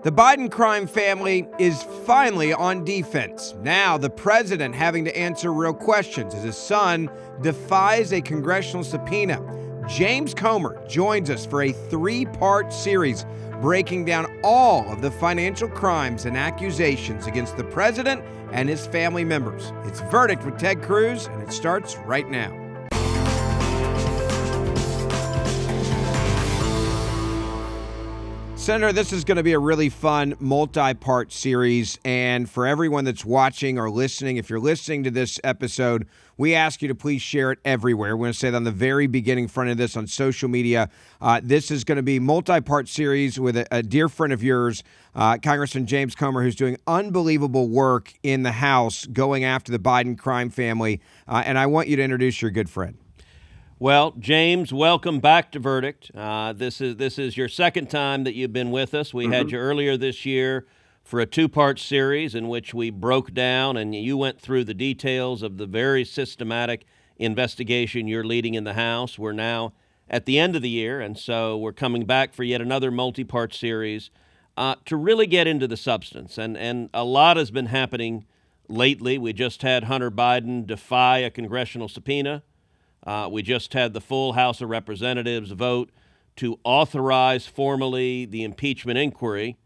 The Biden crime family is finally on defense. Now, the president having to answer real questions as his son defies a congressional subpoena. James Comer joins us for a three-part series breaking down all of the financial crimes and accusations against the president and his family members. It's Verdict with Ted Cruz, and it starts right now. Senator, this is going to be a really fun multi-part series, and for everyone that's watching or listening, if you're listening to this episode, we ask you to please share it everywhere. We're going to say that on the very beginning front of this on social media. This is going to be a multi-part series with a dear friend of yours, Congressman James Comer, who's doing unbelievable work in the House going after the Biden crime family, and I want you to introduce your good friend. Well, James, welcome back to Verdict. This is your second time that you've been with us. We had you earlier this year for a two-part series in which we broke down and you went through the details of the very systematic investigation you're leading in the House. We're now at the end of the year, and so we're coming back for yet another multi-part series to really get into the substance. And a lot has been happening lately. We just had Hunter Biden defy a congressional subpoena. We just had the full House of Representatives vote to authorize formally the impeachment inquiry.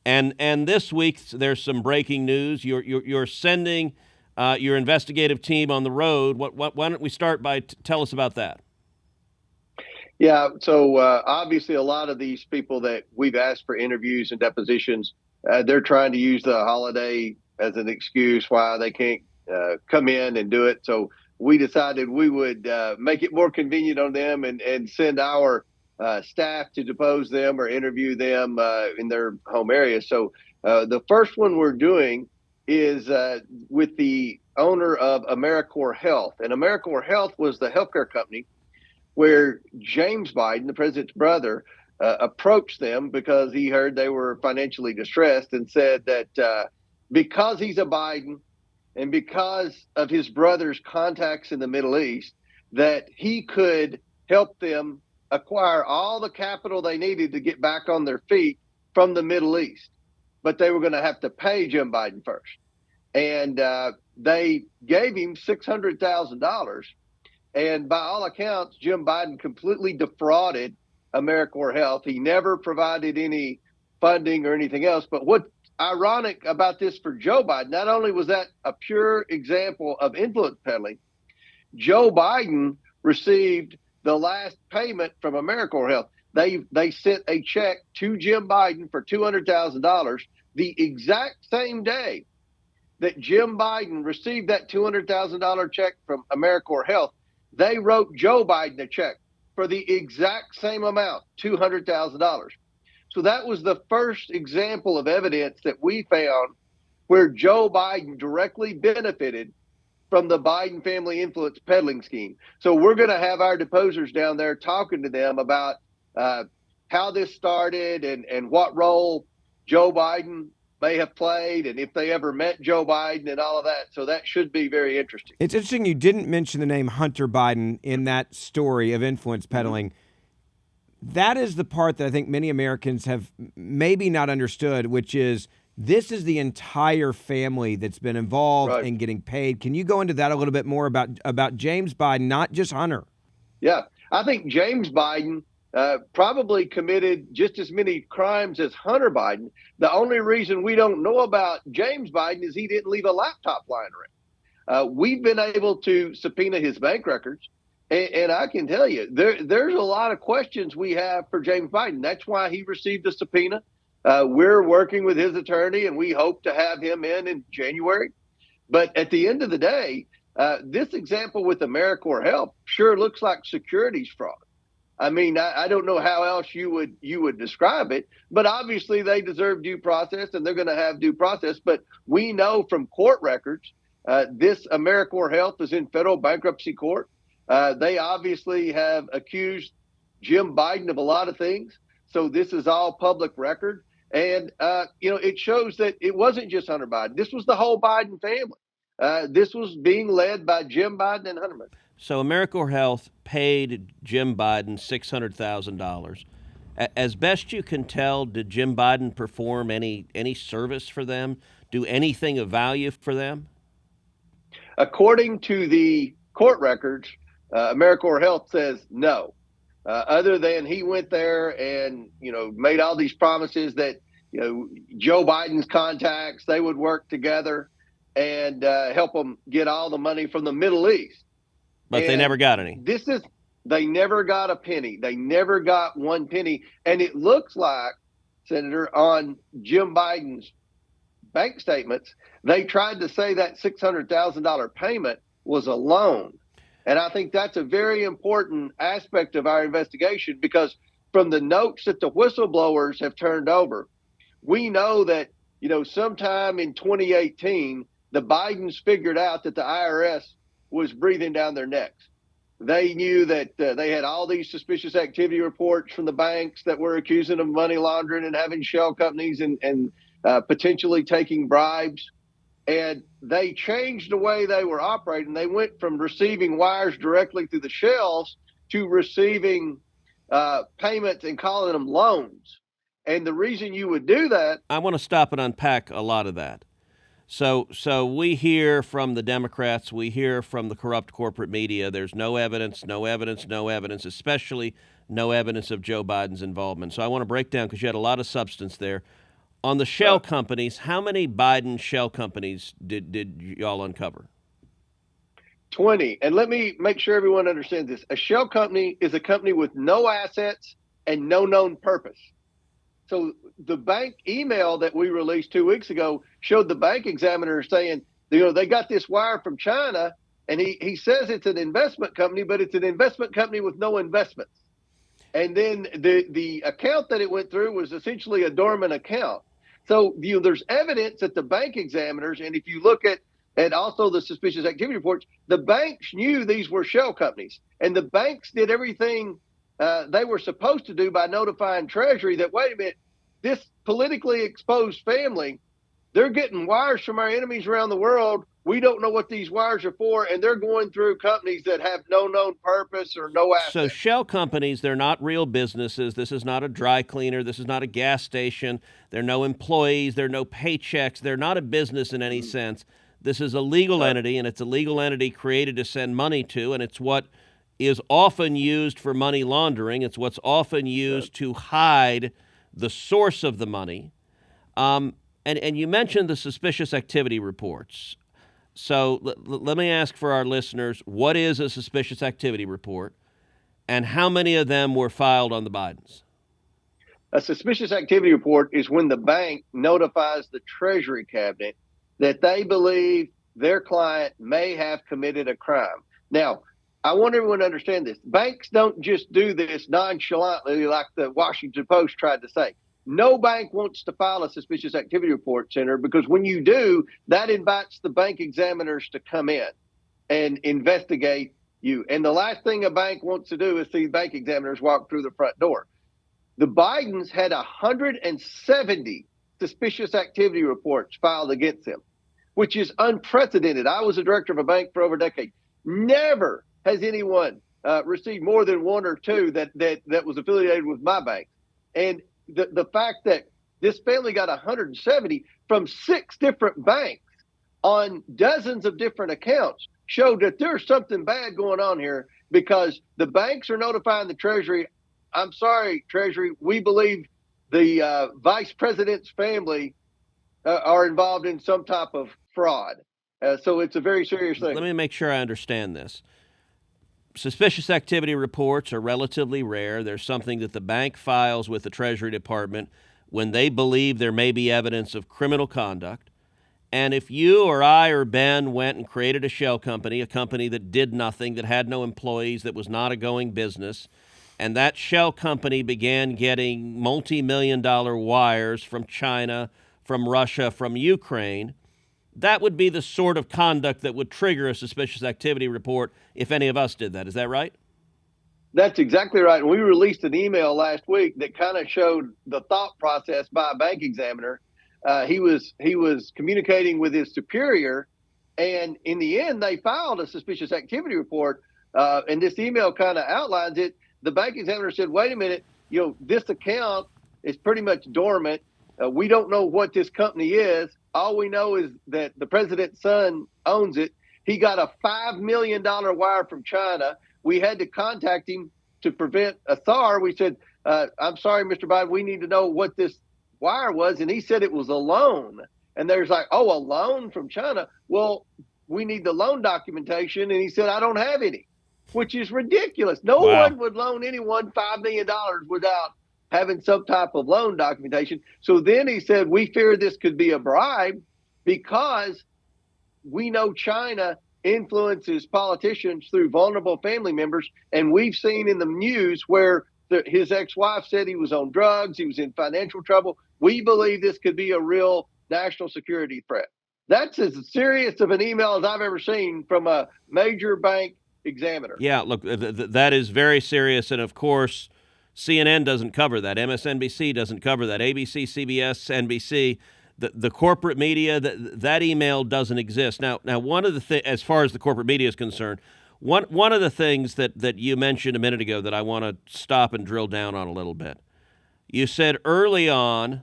And this week, there's some breaking news. You're sending your investigative team on the road. Why don't we start by tell us about that? Yeah, so obviously a lot of these people that we've asked for interviews and depositions, they're trying to use the holiday as an excuse why they can't come in and do it. So we decided we would make it more convenient on them and send our staff to depose them or interview them in their home area. So the first one we're doing is with the owner of Americore Health. And Americore Health was the healthcare company where James Biden, the president's brother, approached them because he heard they were financially distressed and said that because he's a Biden, and because of his brother's contacts in the Middle East, that he could help them acquire all the capital they needed to get back on their feet from the Middle East. But they were going to have to pay Jim Biden first. And they gave him $600,000. And by all accounts, Jim Biden completely defrauded Americore Health. He never provided any funding or anything else. But what's ironic about this for Joe Biden, not only was that a pure example of influence peddling, Joe Biden received the last payment from Americore Health. They sent a check to Jim Biden for $200,000 the exact same day that Jim Biden received that $200,000 check from Americore Health. They wrote Joe Biden a check for the exact same amount, $200,000. So that was the first example of evidence that we found where Joe Biden directly benefited from the Biden family influence peddling scheme. So we're going to have our deposers down there talking to them about how this started and what role Joe Biden may have played and if they ever met Joe Biden and all of that. So that should be very interesting. It's interesting you didn't mention the name Hunter Biden in that story of influence peddling. That is the part that I think many Americans have maybe not understood, which is this is the entire family that's been involved in getting paid. Can you go into that a little bit more about James Biden, not just Hunter? Yeah, I think James Biden probably committed just as many crimes as Hunter Biden. The only reason we don't know about James Biden is he didn't leave a laptop lying around. We've been able to subpoena his bank records. And I can tell you, there's a lot of questions we have for James Biden. That's why he received a subpoena. We're working with his attorney, and we hope to have him in January. But at the end of the day, this example with Americore Health sure looks like securities fraud. I mean, I don't know how else you would describe it, but obviously they deserve due process, and they're going to have due process. But we know from court records, this Americore Health is in federal bankruptcy court. They obviously have accused Jim Biden of a lot of things. So this is all public record. And, it shows that it wasn't just Hunter Biden. This was the whole Biden family. This was being led by Jim Biden and Hunter Biden. So Americore Health paid Jim Biden $600,000. As best you can tell, did Jim Biden perform any service for them? Do anything of value for them? According to the court records, Americore Health says no. Other than he went there and made all these promises that Joe Biden's contacts, they would work together and help them get all the money from the Middle East. But they never got any. They never got a penny. They never got one penny. And it looks like, Senator, on Jim Biden's bank statements, they tried to say that $600,000 payment was a loan. And I think that's a very important aspect of our investigation, because from the notes that the whistleblowers have turned over, we know that, sometime in 2018, the Bidens figured out that the IRS was breathing down their necks. They knew that they had all these suspicious activity reports from the banks that were accusing them of money laundering and having shell companies and potentially taking bribes. And they changed the way they were operating. They went from receiving wires directly through the shells to receiving payments and calling them loans. And the reason you would do that... I want to stop and unpack a lot of that. So we hear from the Democrats, we hear from the corrupt corporate media, there's no evidence, especially no evidence of Joe Biden's involvement. So I want to break down, because you had a lot of substance there. On the shell companies, how many Biden shell companies did y'all uncover? 20. And let me make sure everyone understands this. A shell company is a company with no assets and no known purpose. So the bank email that we released 2 weeks ago showed the bank examiner saying, they got this wire from China, and he says it's an investment company, but it's an investment company with no investments. And then the account that it went through was essentially a dormant account. So there's evidence that the bank examiners, and if you look at also the suspicious activity reports, the banks knew these were shell companies, and the banks did everything they were supposed to do by notifying Treasury that, wait a minute, this politically exposed family, they're getting wires from our enemies around the world. We don't know what these wires are for, and they're going through companies that have no known purpose or no assets. So shell companies, they're not real businesses. This is not a dry cleaner. This is not a gas station. There are no employees. There are no paychecks. They're not a business in any sense. This is a legal entity, and it's a legal entity created to send money to, and it's what is often used for money laundering. It's what's often used to hide the source of the money. And you mentioned the suspicious activity reports. So let me ask for our listeners, what is a suspicious activity report, and how many of them were filed on the Bidens? A suspicious activity report is when the bank notifies the Treasury cabinet that they believe their client may have committed a crime. Now, I want everyone to understand this. Banks don't just do this nonchalantly like the Washington Post tried to say. No bank wants to file a suspicious activity report, Senator, because when you do, that invites the bank examiners to come in and investigate you. And the last thing a bank wants to do is see bank examiners walk through the front door. The Bidens had 170 suspicious activity reports filed against them, which is unprecedented. I was a director of a bank for over a decade. Never has anyone received more than one or two that was affiliated with my bank. And the fact that this family got 170 from 6 different banks on dozens of different accounts showed that there's something bad going on here, because the banks are notifying the Treasury. I'm sorry, Treasury, we believe the vice president's family are involved in some type of fraud. So it's a very serious thing. Let me make sure I understand this. Suspicious activity reports are relatively rare. There's something that the bank files with the Treasury Department when they believe there may be evidence of criminal conduct. And if you or I or Ben went and created a shell company, a company that did nothing, that had no employees, that was not a going business, and that shell company began getting multi-million-dollar wires from China, from Russia, from Ukraine, that would be the sort of conduct that would trigger a suspicious activity report if any of us did that. Is that right? That's exactly right. And we released an email last week that kind of showed the thought process by a bank examiner. He was communicating with his superior, and in the end, they filed a suspicious activity report. And this email kind of outlines it. The bank examiner said, wait a minute, this account is pretty much dormant. We don't know what this company is. All we know is that the president's son owns it. He got a $5 million wire from China. We had to contact him to prevent a SAR. We said, I'm sorry, Mr. Biden, we need to know what this wire was. And he said it was a loan. And there's like, oh, a loan from China. Well, we need the loan documentation. And he said, I don't have any, which is ridiculous. No one would loan anyone $5 million without having some type of loan documentation. So then he said, we fear this could be a bribe because we know China influences politicians through vulnerable family members. And we've seen in the news where his ex-wife said he was on drugs, he was in financial trouble. We believe this could be a real national security threat. That's as serious of an email as I've ever seen from a major bank examiner. Yeah, look, that is very serious. And of course, CNN doesn't cover that. MSNBC doesn't cover that. ABC, CBS, NBC, the corporate media, that email doesn't exist. Now, one of the as far as the corporate media is concerned, one of the things that you mentioned a minute ago that I want to stop and drill down on a little bit. You said early on,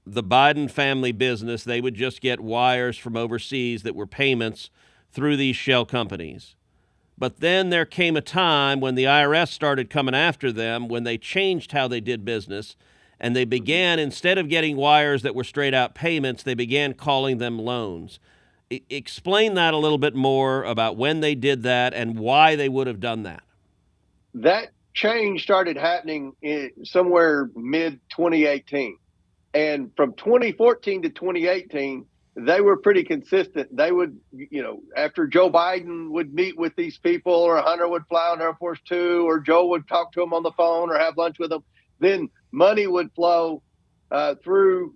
the Biden family business, they would just get wires from overseas that were payments through these shell companies. But then there came a time when the IRS started coming after them, when they changed how they did business, and they began, instead of getting wires that were straight out payments, they began calling them loans. Explain that a little bit more about when they did that and why they would have done that. That change started happening somewhere mid-2018. And from 2014 to 2018, they were pretty consistent. They would, after Joe Biden would meet with these people, or Hunter would fly on Air Force Two, or Joe would talk to them on the phone or have lunch with them, then money would flow through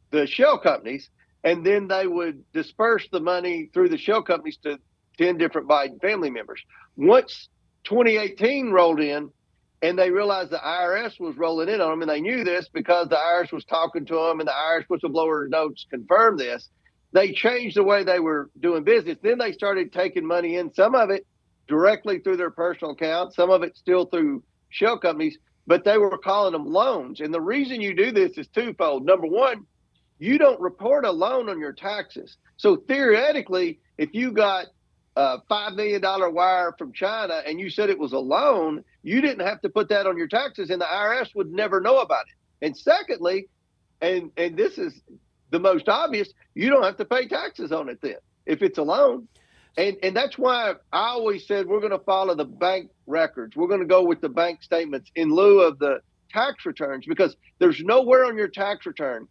the shell companies, and then they would disperse the money through the shell companies to 10 different Biden family members. Once 2018 rolled in, and they realized the IRS was rolling in on them, and they knew this because the IRS was talking to them, and the IRS whistleblower notes confirmed this. They changed the way they were doing business. Then they started taking money in, some of it directly through their personal accounts, some of it still through shell companies, but they were calling them loans. And the reason you do this is twofold. Number one, you don't report a loan on your taxes. So theoretically, if you got a $5 million wire from China and you said it was a loan, you didn't have to put that on your taxes, and the IRS would never know about it. And secondly, and this is the most obvious, you don't have to pay taxes on it then if it's a loan. And that's why I always said we're going to follow the bank records. We're going to go with the bank statements in lieu of the tax returns, because there's nowhere on your tax return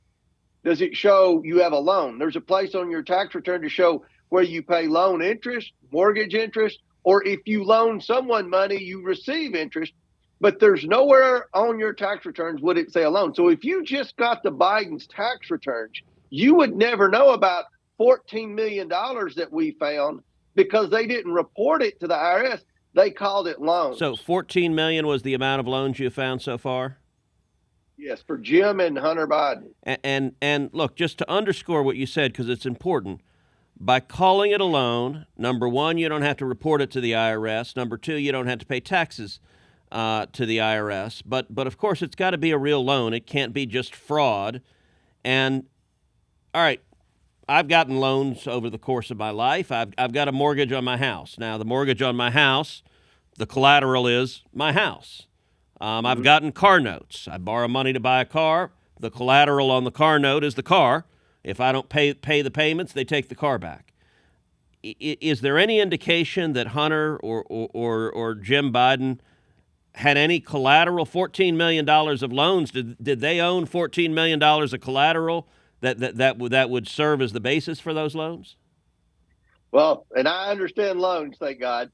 does it show you have a loan. There's a place on your tax return to show where you pay loan interest, mortgage interest, or if you loan someone money, you receive interest. But there's nowhere on your tax returns would it say a loan. So if you just got the Biden's tax returns, you would never know about $14 million that we found because they didn't report it to the IRS. They called it loans. So $14 million was the amount of loans you found so far? Yes, for Jim and Hunter Biden. And look, just to underscore what you said, because it's important, by calling it a loan, number one, you don't have to report it to the IRS. Number two, you don't have to pay taxes to the IRS. But of course, it's got to be a real loan. It can't be just fraud. And all right, I've gotten loans over the course of my life. I've got a mortgage on my house. Now, the mortgage on my house, the collateral is my house. I've gotten car notes. I borrow money to buy a car. The collateral on the car note is the car. If I don't pay the payments, they take the car back. Is there any indication that Hunter or Jim Biden had any collateral? $14 million of loans. Did they own $14 million of collateral that would serve as the basis for those loans? Well, and I understand loans, thank God.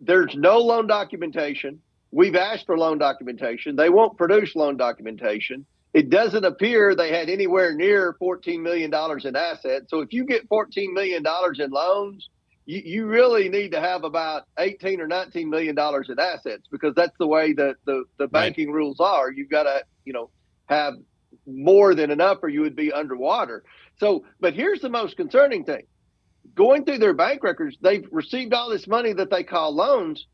There's no loan documentation. We've asked for loan documentation. They won't produce loan documentation. It doesn't appear they had anywhere near $14 million in assets. So if you get $14 million in loans, you really need to have about $18 or $19 million in assets, because that's the way that the banking rules are. You've got to, have more than enough or you would be underwater. So, but here's the most concerning thing. Going through their bank records, they've received all this money that they call loans.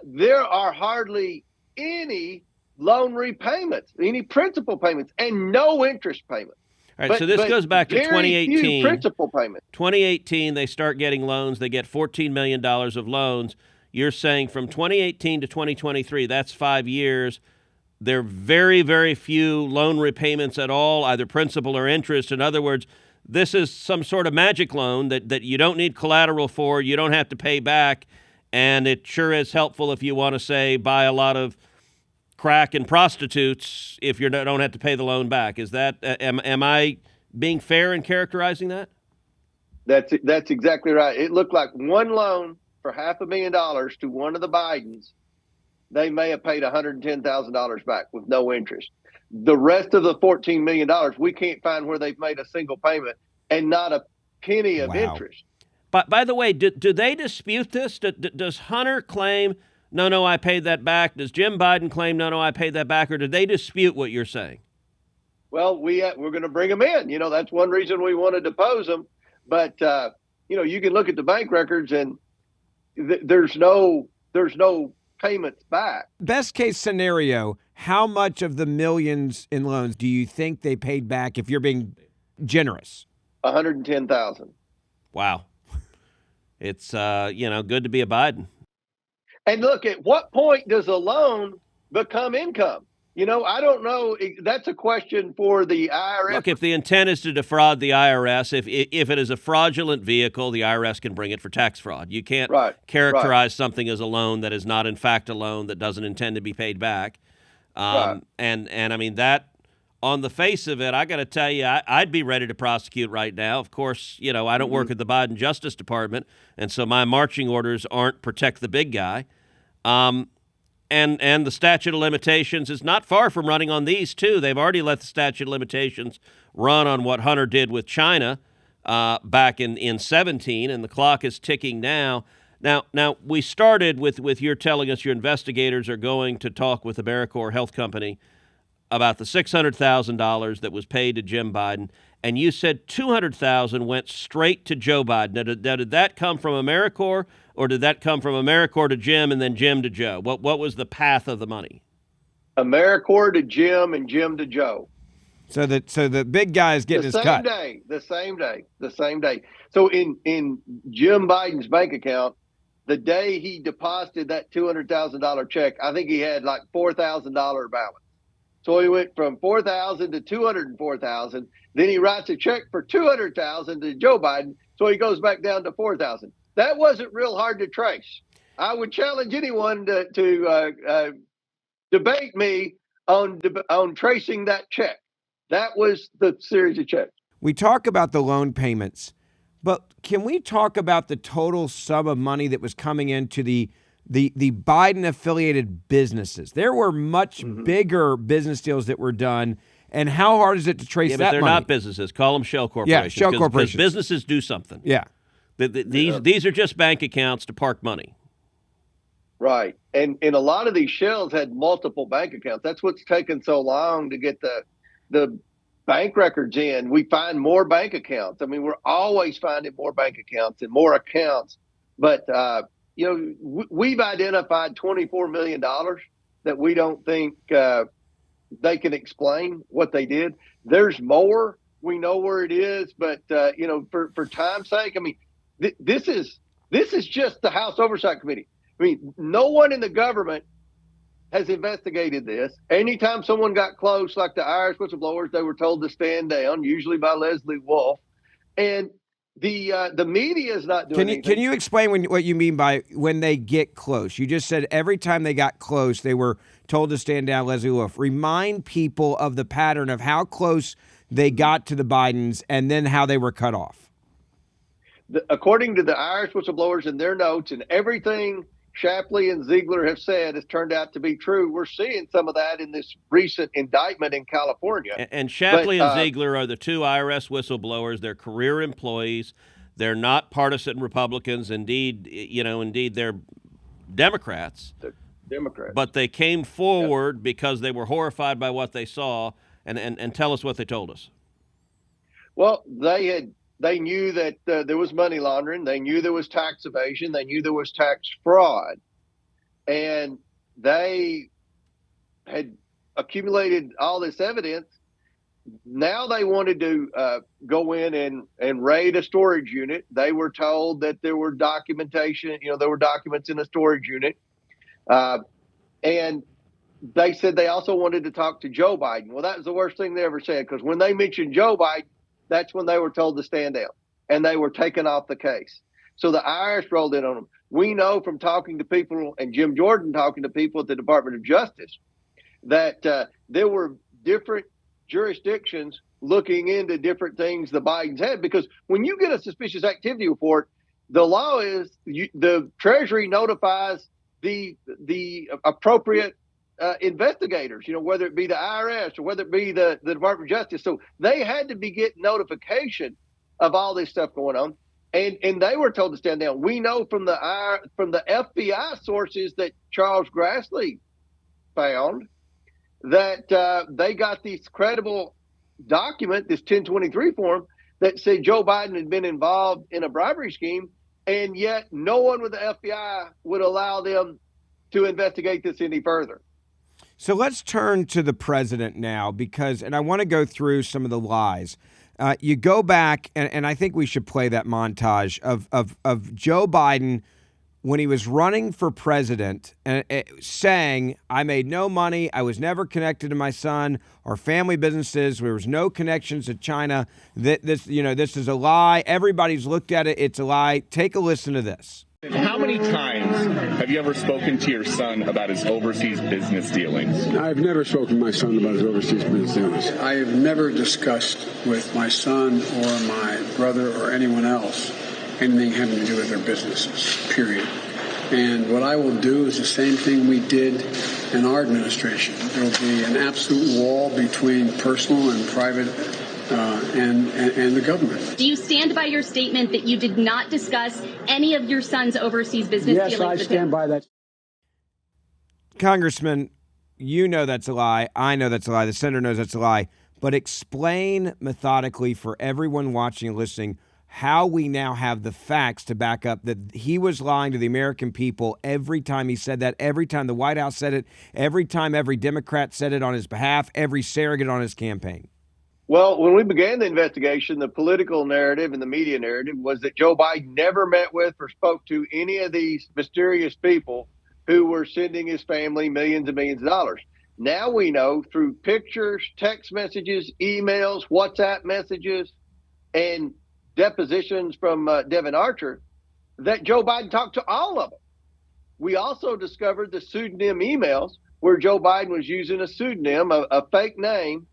There are hardly any loan repayments, any principal payments, and no interest payments. All right, so this goes back to very 2018. few principal payments. 2018, they start getting loans. They get $14 million of loans. You're saying from 2018 to 2023, that's 5 years. There are very, very few loan repayments at all, either principal or interest. In other words, this is some sort of magic loan that you don't need collateral for, you don't have to pay back, and it sure is helpful if you want to, say, buy a lot of crack and prostitutes if you don't have to pay the loan back. Is that am I being fair in characterizing that? That's exactly right. It looked like one loan for $500,000 to one of the Bidens. They may have paid $110,000 back with no interest. The rest of the $14 million, we can't find where they've made a single payment and not a penny of interest. But by the way, do they dispute this? Does Hunter claim, no, I paid that back? Does Jim Biden claim, no, I paid that back? Or do they dispute what you're saying? Well, we're going to bring them in. That's one reason we want to depose them. But, you can look at the bank records and there's no payments back. Best case scenario, how much of the millions in loans do you think they paid back if you're being generous? $110,000. Wow. It's, good to be a Biden. And look, at what point does a loan become income? I don't know. That's a question for the IRS. Look, if the intent is to defraud the IRS, if it is a fraudulent vehicle, the IRS can bring it for tax fraud. You can't characterize something as a loan that is not in fact a loan that doesn't intend to be paid back. And I mean, that on the face of it, I got to tell you, I'd be ready to prosecute right now. Of course, I don't work at the Biden Justice Department, and so my marching orders aren't protect the big guy. And the statute of limitations is not far from running on these, too. They've already let the statute of limitations run on what Hunter did with China back in 17, and the clock is ticking now. Now we started with your telling us your investigators are going to talk with Americore Health Company about the $600,000 that was paid to Jim Biden, and you said $200,000 went straight to Joe Biden. Now, did that come from Americore, or did that come from Americore to Jim and then Jim to Joe? What was the path of the money? Americore to Jim and Jim to Joe. So the big guy is getting his cut. The same day. So in Jim Biden's bank account, the day he deposited that $200,000 check, I think he had like $4,000 balance. So he went from $4,000 to $204,000. Then he writes a check for $200,000 to Joe Biden. So he goes back down to $4,000. That wasn't real hard to trace. I would challenge anyone to debate me on tracing that check. That was the series of checks. We talk about the loan payments, but can we talk about the total sum of money that was coming into the Biden-affiliated businesses? There were much bigger business deals that were done, and how hard is it to trace that money? But they're not businesses. Call them shell corporations. Yeah, shell corporations. Because businesses do something. Yeah. These are just bank accounts to park money. Right. And a lot of these shells had multiple bank accounts. That's what's taken so long to get the bank records in. We find more bank accounts. I mean, we're always finding more bank accounts and more accounts. But, we've identified $24 million that we don't think they can explain what they did. There's more. We know where it is. But, for time's sake, I mean, this is just the House Oversight Committee. I mean, no one in the government has investigated this. Anytime someone got close, like the Irish whistleblowers, they were told to stand down, usually by Leslie Wolf. And the media is not doing anything. Can you explain what you mean by when they get close? You just said every time they got close, they were told to stand down, Leslie Wolf. Remind people of the pattern of how close they got to the Bidens and then how they were cut off. According to the Irish whistleblowers in their notes, and everything Shapley and Ziegler have said has turned out to be true. We're seeing some of that in this recent indictment in California. And Shapley and Ziegler are the two IRS whistleblowers. They're career employees. They're not partisan Republicans. Indeed, they're Democrats. They're Democrats. But they came forward because they were horrified by what they saw. And tell us what they told us. Well, they knew that there was money laundering. They knew there was tax evasion. They knew there was tax fraud. And they had accumulated all this evidence. Now they wanted to go in and raid a storage unit. They were told that there were documentation, there were documents in a storage unit. And they said they also wanted to talk to Joe Biden. Well, that was the worst thing they ever said, because when they mentioned Joe Biden, that's when they were told to stand down, and they were taken off the case. So the IRS rolled in on them. We know from talking to people, and Jim Jordan talking to people at the Department of Justice, that there were different jurisdictions looking into different things the Bidens had, because when you get a suspicious activity report, the law is the Treasury notifies the appropriate investigators, whether it be the IRS or whether it be the Department of Justice. So they had to be getting notification of all this stuff going on. And they were told to stand down. We know from the FBI sources that Charles Grassley found that they got this credible document, this 1023 form, that said Joe Biden had been involved in a bribery scheme, and yet no one with the FBI would allow them to investigate this any further. So let's turn to the president now, and I want to go through some of the lies. You go back, and I think we should play that montage of Joe Biden when he was running for president, saying, I made no money, I was never connected to my son, our family businesses, there was no connections to China. This is a lie. Everybody's looked at it. It's a lie. Take a listen to this. How many times have you ever spoken to your son about his overseas business dealings? I've never spoken to my son about his overseas business dealings. I have never discussed with my son or my brother or anyone else anything having to do with their businesses, period. And what I will do is the same thing we did in our administration. There will be an absolute wall between personal and private and the government. Do you stand by your statement that you did not discuss any of your son's overseas business dealings with him? Yes, I stand by that. Congressman, you know that's a lie. I know that's a lie. The senator knows that's a lie. But explain methodically for everyone watching and listening how we now have the facts to back up that he was lying to the American people every time he said that, every time the White House said it, every time every Democrat said it on his behalf, every surrogate on his campaign. Well, when we began the investigation, the political narrative and the media narrative was that Joe Biden never met with or spoke to any of these mysterious people who were sending his family millions and millions of dollars. Now we know through pictures, text messages, emails, WhatsApp messages, and depositions from Devin Archer that Joe Biden talked to all of them. We also discovered the pseudonym emails where Joe Biden was using a pseudonym, a fake name,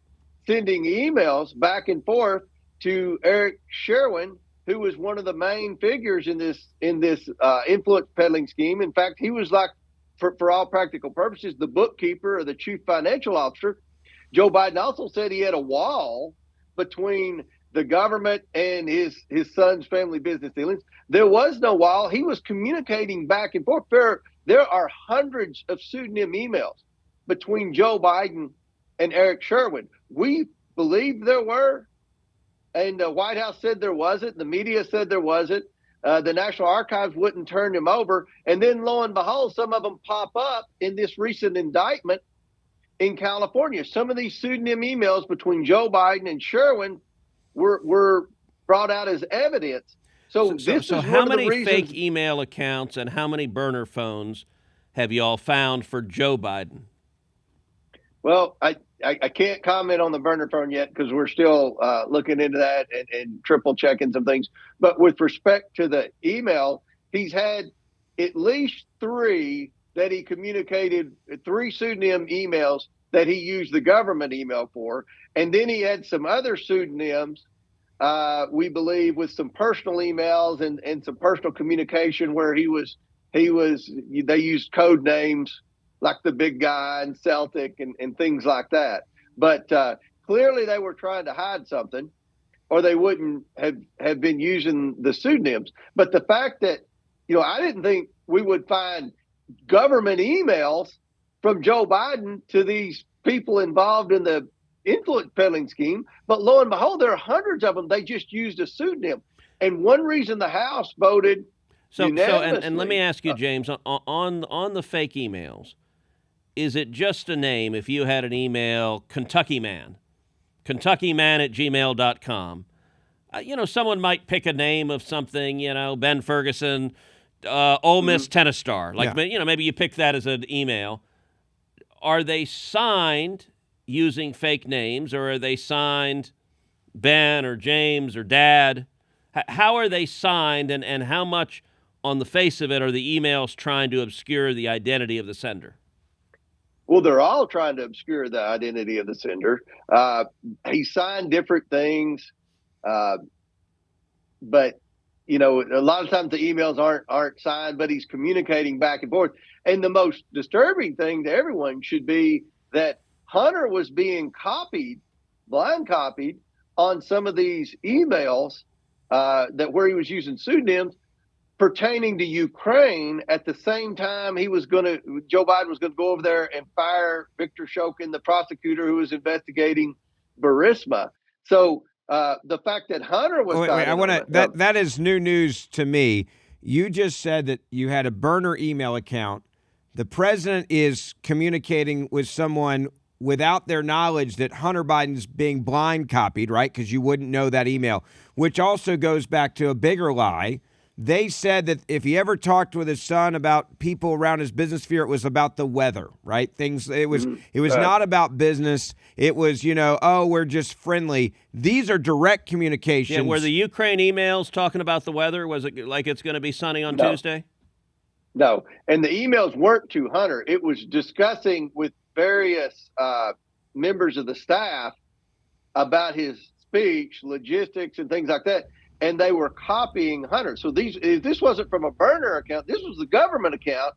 sending emails back and forth to Eric Sherwin, who was one of the main figures in this influence peddling scheme. In fact, he was like, for all practical purposes, the bookkeeper or the chief financial officer. Joe Biden also said he had a wall between the government and his son's family business dealings. There was no wall. He was communicating back and forth. There are hundreds of pseudonym emails between Joe Biden and Eric Sherwin. We believed there were, and the White House said there wasn't. The media said there wasn't. The National Archives wouldn't turn them over. And then lo and behold, some of them pop up in this recent indictment in California. Some of these pseudonym emails between Joe Biden and Sherwin were brought out as evidence. So how many fake email accounts and how many burner phones have you all found for Joe Biden? Well, I can't comment on the burner phone yet because we're still looking into that and triple checking some things. But with respect to the email, he's had at least three that he communicated, three pseudonym emails that he used the government email for. And then he had some other pseudonyms, we believe, with some personal emails and some personal communication where they used code names like the big guy and Celtic and things like that. But clearly they were trying to hide something, or they wouldn't have been using the pseudonyms. But the fact that, I didn't think we would find government emails from Joe Biden to these people involved in the influence peddling scheme. But lo and behold, there are hundreds of them. They just used a pseudonym. And one reason the House voted unanimously. And let me ask you, James, on the fake emails, is it just a name if you had an email, kentuckyman@gmail.com? Someone might pick a name of something, Ben Ferguson, Ole Miss tennis star. Maybe you pick that as an email. Are they signed using fake names, or are they signed Ben or James or Dad? How are they signed, and how much on the face of it are the emails trying to obscure the identity of the sender? Well, they're all trying to obscure the identity of the sender. He signed different things, but a lot of times the emails aren't signed, but he's communicating back and forth. And the most disturbing thing to everyone should be that Hunter was being blind copied on some of these emails where he was using pseudonyms pertaining to Ukraine. At the same time, Joe Biden was going to go over there and fire Victor Shokin, the prosecutor who was investigating Burisma. So the fact that Hunter was that is new news to me. You just said that you had a burner email account. The president is communicating with someone without their knowledge that Hunter Biden's being blind copied, right? Because you wouldn't know that email, which also goes back to a bigger lie. They said that if he ever talked with his son about people around his business sphere, it was about the weather, right? It was not about business. It was, we're just friendly. These are direct communications. Yeah, were the Ukraine emails talking about the weather? Was it like it's going to be sunny on Tuesday? No, and the emails weren't to Hunter. It was discussing with various members of the staff about his speech, logistics, and things like that. And they were copying Hunter. So this wasn't from a burner account. This was the government account.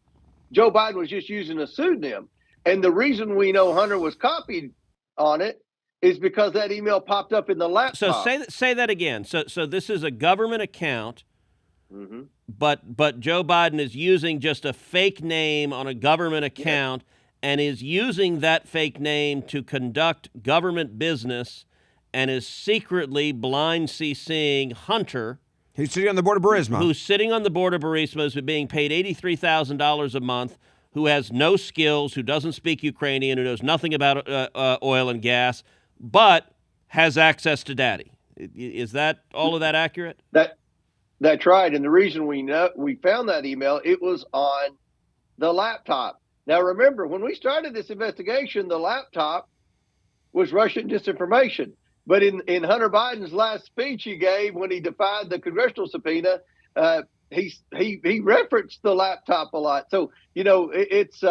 Joe Biden was just using a pseudonym. And the reason we know Hunter was copied on it is because that email popped up in the laptop. So say that again. So this is a government account, but Joe Biden is using just a fake name on a government account and is using that fake name to conduct government business, and is secretly blind CCing Hunter. Who's sitting on the board of Burisma. Who's sitting on the board of Burisma, is being paid $83,000 a month, who has no skills, who doesn't speak Ukrainian, who knows nothing about oil and gas, but has access to Daddy. Is that all of that accurate? That's right. And the reason we found that email, it was on the laptop. Now, remember, when we started this investigation, the laptop was Russian disinformation. But in Hunter Biden's last speech he gave when he defied the congressional subpoena, he referenced the laptop a lot. So, there's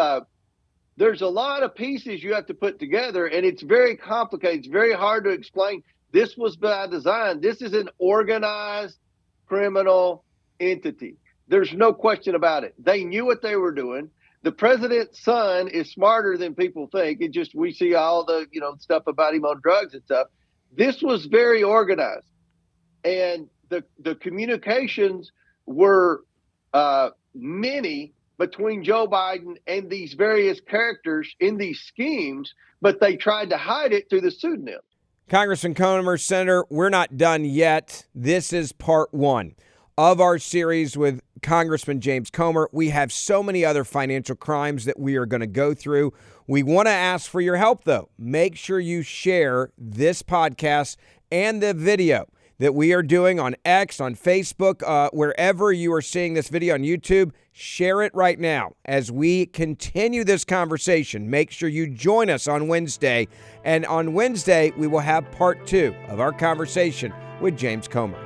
a lot of pieces you have to put together, and it's very complicated. It's very hard to explain. This was by design. This is an organized criminal entity. There's no question about it. They knew what they were doing. The president's son is smarter than people think. We see all the, stuff about him on drugs and stuff. This was very organized, and the communications were many between Joe Biden and these various characters in these schemes, but they tried to hide it through the pseudonym. Congressman Comer, Senator, we're not done yet. This is part one of our series with Congressman James Comer. We have so many other financial crimes that we are going to go through. We want to ask for your help, though. Make sure you share this podcast and the video that we are doing on X, on Facebook, wherever you are seeing this video on YouTube. Share it right now as we continue this conversation. Make sure you join us on Wednesday. And on Wednesday, we will have part two of our conversation with James Comer.